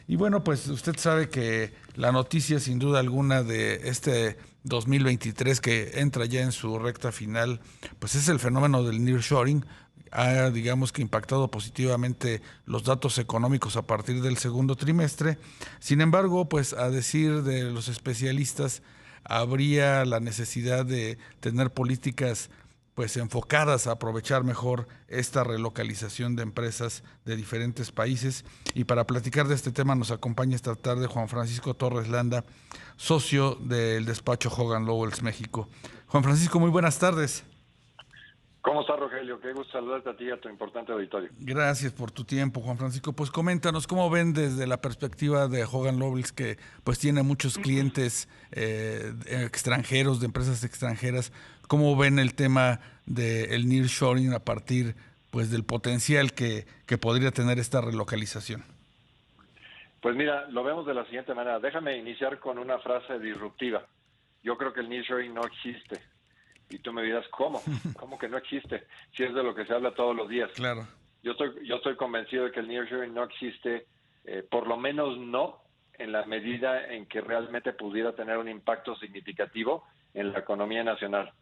Y bueno, pues usted sabe que la noticia sin duda alguna de este 2023 que entra ya en su recta final, pues es el fenómeno del nearshoring. Ha, digamos que impactado positivamente los datos económicos a partir del segundo trimestre. Sin embargo, pues a decir de los especialistas, habría la necesidad de tener políticas pues enfocadas a aprovechar mejor esta relocalización de empresas de diferentes países. Y para platicar de este tema nos acompaña esta tarde Juan Francisco Torres Landa, socio del despacho Hogan Lovells México. Juan Francisco, muy buenas tardes. ¿Cómo estás, Rogelio? Qué gusto saludarte a ti y a tu importante auditorio. Gracias por tu tiempo, Juan Francisco. Pues coméntanos cómo ven desde la perspectiva de Hogan Lovells, que pues tiene muchos clientes extranjeros, de empresas extranjeras, cómo ven el tema del nearshoring a partir pues del potencial que podría tener esta relocalización. Pues mira, lo vemos de la siguiente manera. Déjame iniciar con una frase disruptiva. Yo creo que el nearshoring no existe. Y tú me dirás, ¿cómo? ¿Cómo que no existe? Si es de lo que se habla todos los días. Claro. Yo estoy convencido de que el nearshoring no existe, por lo menos no en la medida en que realmente pudiera tener un impacto significativo en la economía nacional.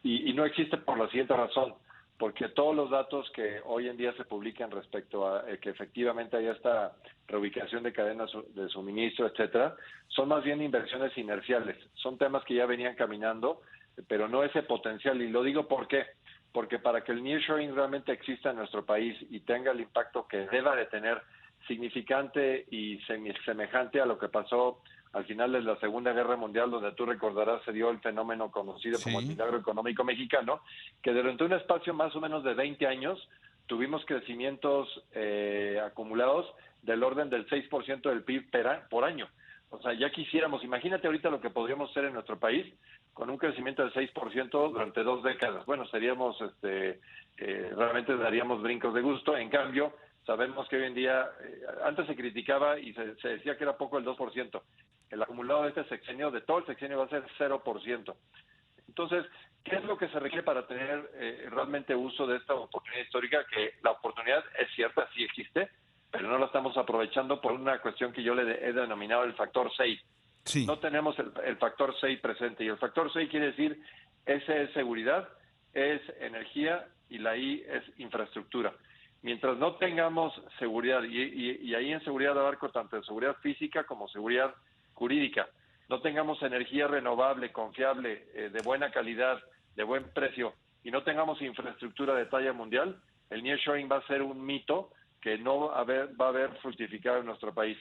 Y no existe por la siguiente razón, porque todos los datos que hoy en día se publican respecto a que efectivamente hay esta reubicación de cadenas de suministro, etcétera, son más bien inversiones inerciales, son temas que ya venían caminando, pero no ese potencial. Y lo digo ¿por qué? Porque para que el nearshoring realmente exista en nuestro país y tenga el impacto que deba de tener, significante y semejante a lo que pasó al final de la Segunda Guerra Mundial, donde tú recordarás se dio el fenómeno conocido como el Sí. milagro económico mexicano, que durante un espacio más o menos de 20 años tuvimos crecimientos acumulados del orden del 6% del PIB por año. O sea, ya quisiéramos, imagínate ahorita lo que podríamos hacer en nuestro país con un crecimiento del 6% durante 2 décadas. Bueno, seríamos, realmente daríamos brincos de gusto. En cambio, sabemos que hoy en día, antes se criticaba y se decía que era poco el 2%. El acumulado de este sexenio, de todo el sexenio, va a ser 0%. Entonces, ¿qué es lo que se requiere para tener realmente uso de esta oportunidad histórica? Que la oportunidad es cierta, sí existe, pero no la estamos aprovechando por una cuestión que yo le he denominado el factor 6. Sí. No tenemos el factor 6 presente, y el factor 6 quiere decir S es seguridad, es energía y la I es infraestructura. Mientras no tengamos seguridad, y ahí en seguridad abarco tanto en seguridad física como seguridad jurídica, no tengamos energía renovable, confiable, de buena calidad, de buen precio, y no tengamos infraestructura de talla mundial, el nearshoring va a ser un mito que no va a haber fructificado en nuestro país.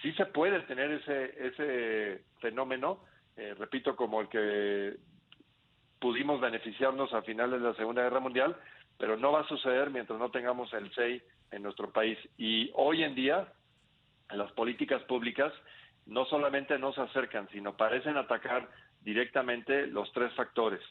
Sí se puede tener ese fenómeno, repito, como el que pudimos beneficiarnos a finales de la Segunda Guerra Mundial, pero no va a suceder mientras no tengamos el SEI en nuestro país. Y hoy en día, las políticas públicas no solamente no se acercan, sino parecen atacar directamente los tres factores.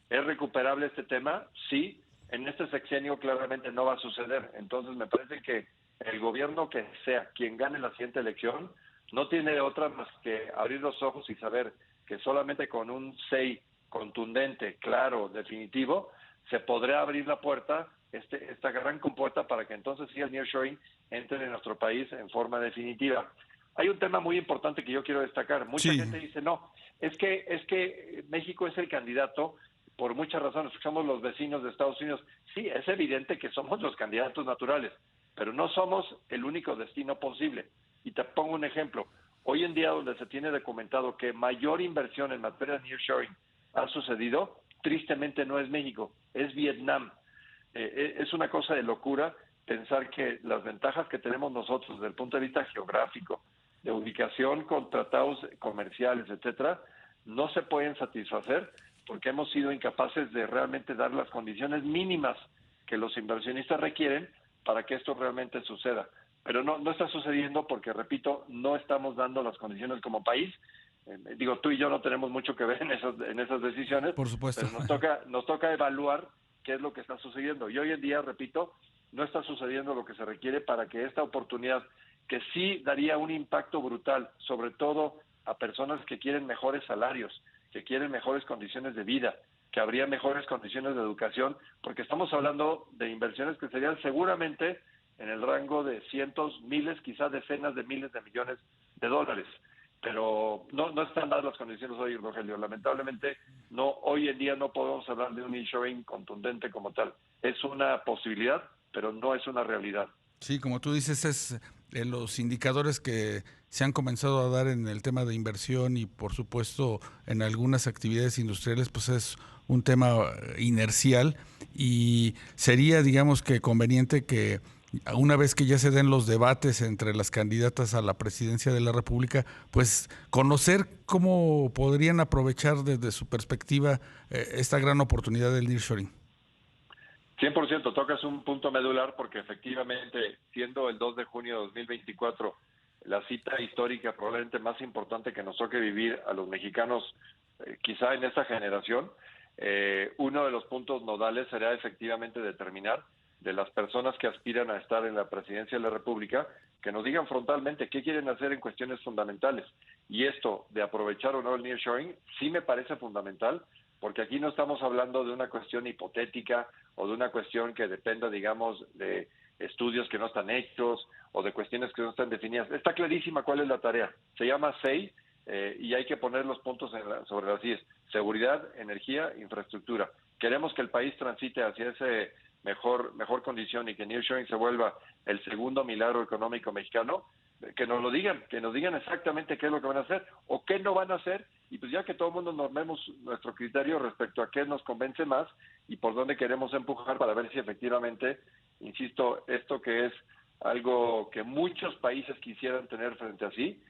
¿Es recuperable este tema? Sí. En este sexenio claramente no va a suceder. Entonces me parece que el gobierno que sea quien gane la siguiente elección no tiene otra más que abrir los ojos y saber que solamente con un SEI contundente, claro, definitivo, se podrá abrir la puerta, esta gran compuerta, para que entonces sí el nearshoring entre en nuestro país en forma definitiva. Hay un tema muy importante que yo quiero destacar. Mucha Sí. gente dice, no, es que México es el candidato por muchas razones, somos los vecinos de Estados Unidos. Sí, es evidente que somos los candidatos naturales, pero no somos el único destino posible. Y te pongo un ejemplo. Hoy en día, donde se tiene documentado que mayor inversión en materia de nearshoring ha sucedido, tristemente no es México, es Vietnam. Es una cosa de locura pensar que las ventajas que tenemos nosotros desde el punto de vista geográfico, de ubicación con tratados comerciales, etcétera, no se pueden satisfacer porque hemos sido incapaces de realmente dar las condiciones mínimas que los inversionistas requieren para que esto realmente suceda. Pero no está sucediendo porque, repito, no estamos dando las condiciones como país. Digo, tú y yo no tenemos mucho que ver en esas decisiones, Por supuesto. pero nos toca evaluar qué es lo que está sucediendo. Y hoy en día, repito, no está sucediendo lo que se requiere para que esta oportunidad, que sí daría un impacto brutal, sobre todo a personas que quieren mejores salarios, que quieren mejores condiciones de vida, que habría mejores condiciones de educación, porque estamos hablando de inversiones que serían seguramente en el rango de cientos, miles, quizás decenas de miles de millones de dólares. Pero no están dadas las condiciones hoy, Rogelio. Lamentablemente, hoy en día no podemos hablar de un nearshoring contundente como tal. Es una posibilidad, pero no es una realidad. Sí, como tú dices, es los indicadores que se han comenzado a dar en el tema de inversión y por supuesto en algunas actividades industriales, pues es un tema inercial y sería, digamos que conveniente que una vez que ya se den los debates entre las candidatas a la presidencia de la República, pues conocer cómo podrían aprovechar desde su perspectiva esta gran oportunidad del nearshoring. 100%, tocas un punto medular porque efectivamente, siendo el 2 de junio de 2024 la cita histórica probablemente más importante que nos toque vivir a los mexicanos, quizá en esta generación, uno de los puntos nodales será efectivamente determinar de las personas que aspiran a estar en la presidencia de la República, que nos digan frontalmente qué quieren hacer en cuestiones fundamentales. Y esto de aprovechar o no el nearshoring sí me parece fundamental, porque aquí no estamos hablando de una cuestión hipotética o de una cuestión que dependa, digamos, de estudios que no están hechos o de cuestiones que no están definidas. Está clarísima cuál es la tarea. Se llama SEI y hay que poner los puntos sobre las IES. Seguridad, energía, infraestructura. Queremos que el país transite hacia ese mejor condición y que nearshoring se vuelva el segundo milagro económico mexicano. Que nos lo digan, que nos digan exactamente qué es lo que van a hacer o qué no van a hacer, y pues ya que todo el mundo normemos nuestro criterio respecto a qué nos convence más y por dónde queremos empujar para ver si efectivamente, insisto, esto que es algo que muchos países quisieran tener frente a sí,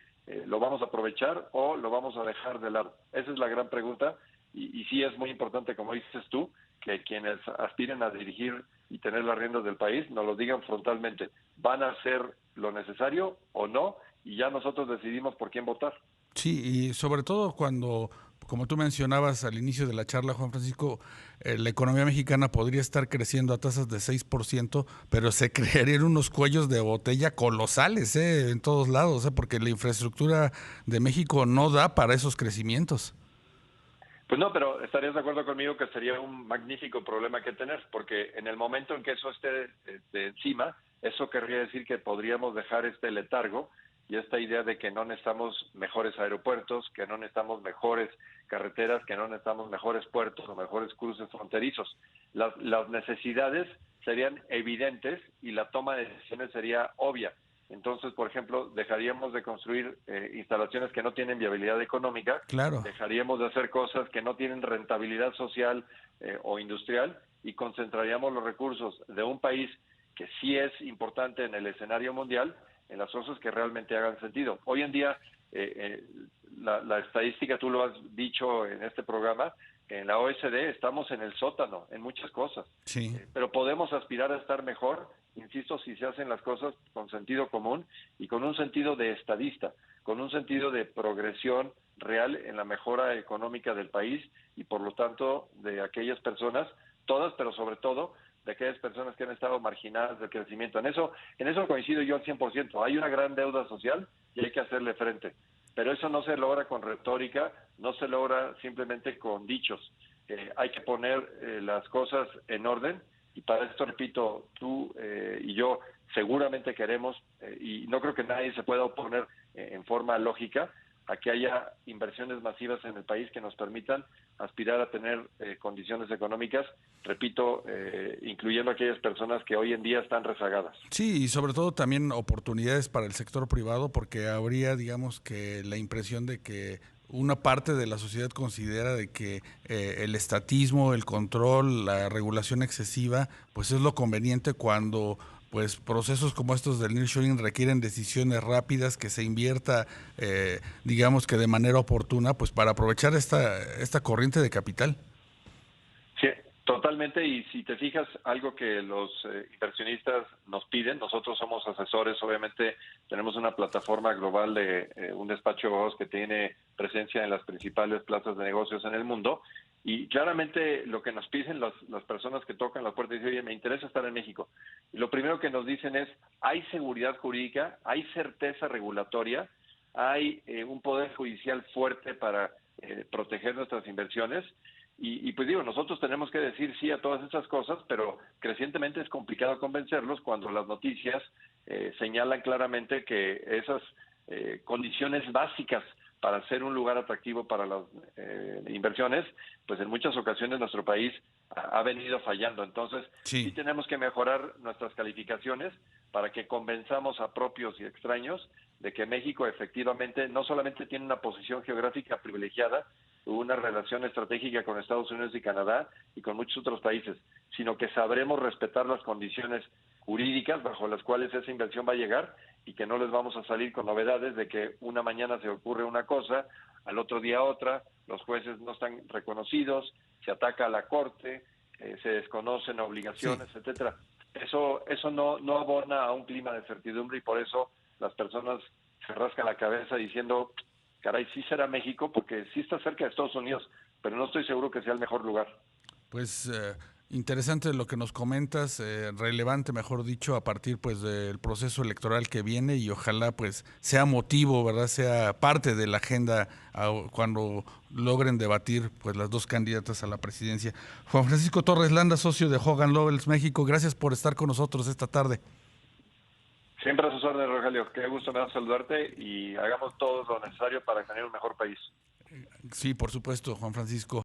lo vamos a aprovechar o lo vamos a dejar de lado. Esa es la gran pregunta y sí es muy importante, como dices tú, que quienes aspiren a dirigir y tener las riendas del país nos lo digan frontalmente. ¿Van a hacer lo necesario o no? Y ya nosotros decidimos por quién votar. Sí, y sobre todo cuando, como tú mencionabas al inicio de la charla, Juan Francisco, la economía mexicana podría estar creciendo a tasas de 6%, pero se crearían unos cuellos de botella colosales en todos lados, porque la infraestructura de México no da para esos crecimientos. Pues no, pero estarías de acuerdo conmigo que sería un magnífico problema que tener, porque en el momento en que eso esté encima, eso querría decir que podríamos dejar este letargo y esta idea de que no necesitamos mejores aeropuertos, que no necesitamos mejores carreteras, que no necesitamos mejores puertos o mejores cruces fronterizos. Las necesidades serían evidentes y la toma de decisiones sería obvia. Entonces, por ejemplo, dejaríamos de construir instalaciones que no tienen viabilidad económica, Claro. dejaríamos de hacer cosas que no tienen rentabilidad social o industrial y concentraríamos los recursos de un país que sí es importante en el escenario mundial en las cosas que realmente hagan sentido. Hoy en día, la estadística, tú lo has dicho en este programa, en la OSD estamos en el sótano en muchas cosas, Sí. Pero podemos aspirar a estar mejor, insisto, si se hacen las cosas con sentido común y con un sentido de estadista, con un sentido de progresión real en la mejora económica del país y por lo tanto de aquellas personas, todas, pero sobre todo de aquellas personas que han estado marginadas del crecimiento. En eso coincido yo al 100%. Hay una gran deuda social y hay que hacerle frente. Pero eso no se logra con retórica, no se logra simplemente con dichos. Hay que poner las cosas en orden y para esto, repito, tú y yo seguramente queremos, y no creo que nadie se pueda oponer en forma lógica, a que haya inversiones masivas en el país que nos permitan aspirar a tener condiciones económicas, repito, incluyendo a aquellas personas que hoy en día están rezagadas. Sí, y sobre todo también oportunidades para el sector privado, porque habría, digamos, que la impresión de que una parte de la sociedad considera de que el estatismo, el control, la regulación excesiva, pues es lo conveniente cuando pues procesos como estos del nearshoring requieren decisiones rápidas, que se invierta, digamos que de manera oportuna, pues para aprovechar esta corriente de capital. Sí, totalmente. Y si te fijas, algo que los inversionistas nos piden, nosotros somos asesores, obviamente tenemos una plataforma global de un despacho de abogados que tiene presencia en las principales plazas de negocios en el mundo. Y claramente lo que nos piden las personas que tocan la puerta y dicen, oye, me interesa estar en México. Y lo primero que nos dicen es, hay seguridad jurídica, hay certeza regulatoria, hay un poder judicial fuerte para proteger nuestras inversiones. Y pues digo, nosotros tenemos que decir sí a todas esas cosas, pero crecientemente es complicado convencerlos cuando las noticias señalan claramente que esas condiciones básicas para ser un lugar atractivo para las inversiones, pues en muchas ocasiones nuestro país ha venido fallando. Entonces, sí tenemos que mejorar nuestras calificaciones para que convenzamos a propios y extraños de que México efectivamente no solamente tiene una posición geográfica privilegiada, una relación estratégica con Estados Unidos y Canadá y con muchos otros países, sino que sabremos respetar las condiciones jurídicas bajo las cuales esa inversión va a llegar y que no les vamos a salir con novedades de que una mañana se ocurre una cosa, al otro día otra, los jueces no están reconocidos, se ataca a la Corte, se desconocen obligaciones, etcétera. Eso no abona a un clima de certidumbre y por eso las personas se rascan la cabeza diciendo, caray, sí será México, porque sí está cerca de Estados Unidos, pero no estoy seguro que sea el mejor lugar. Pues interesante lo que nos comentas, relevante, mejor dicho, a partir pues del proceso electoral que viene y ojalá pues sea motivo, ¿verdad? Sea parte de la agenda cuando logren debatir pues las dos candidatas a la presidencia. Juan Francisco Torres Landa, socio de Hogan Lovells México, gracias por estar con nosotros esta tarde. Siempre a sus órdenes, Rogelio. Qué gusto me da saludarte y hagamos todo lo necesario para tener un mejor país. Sí, por supuesto, Juan Francisco.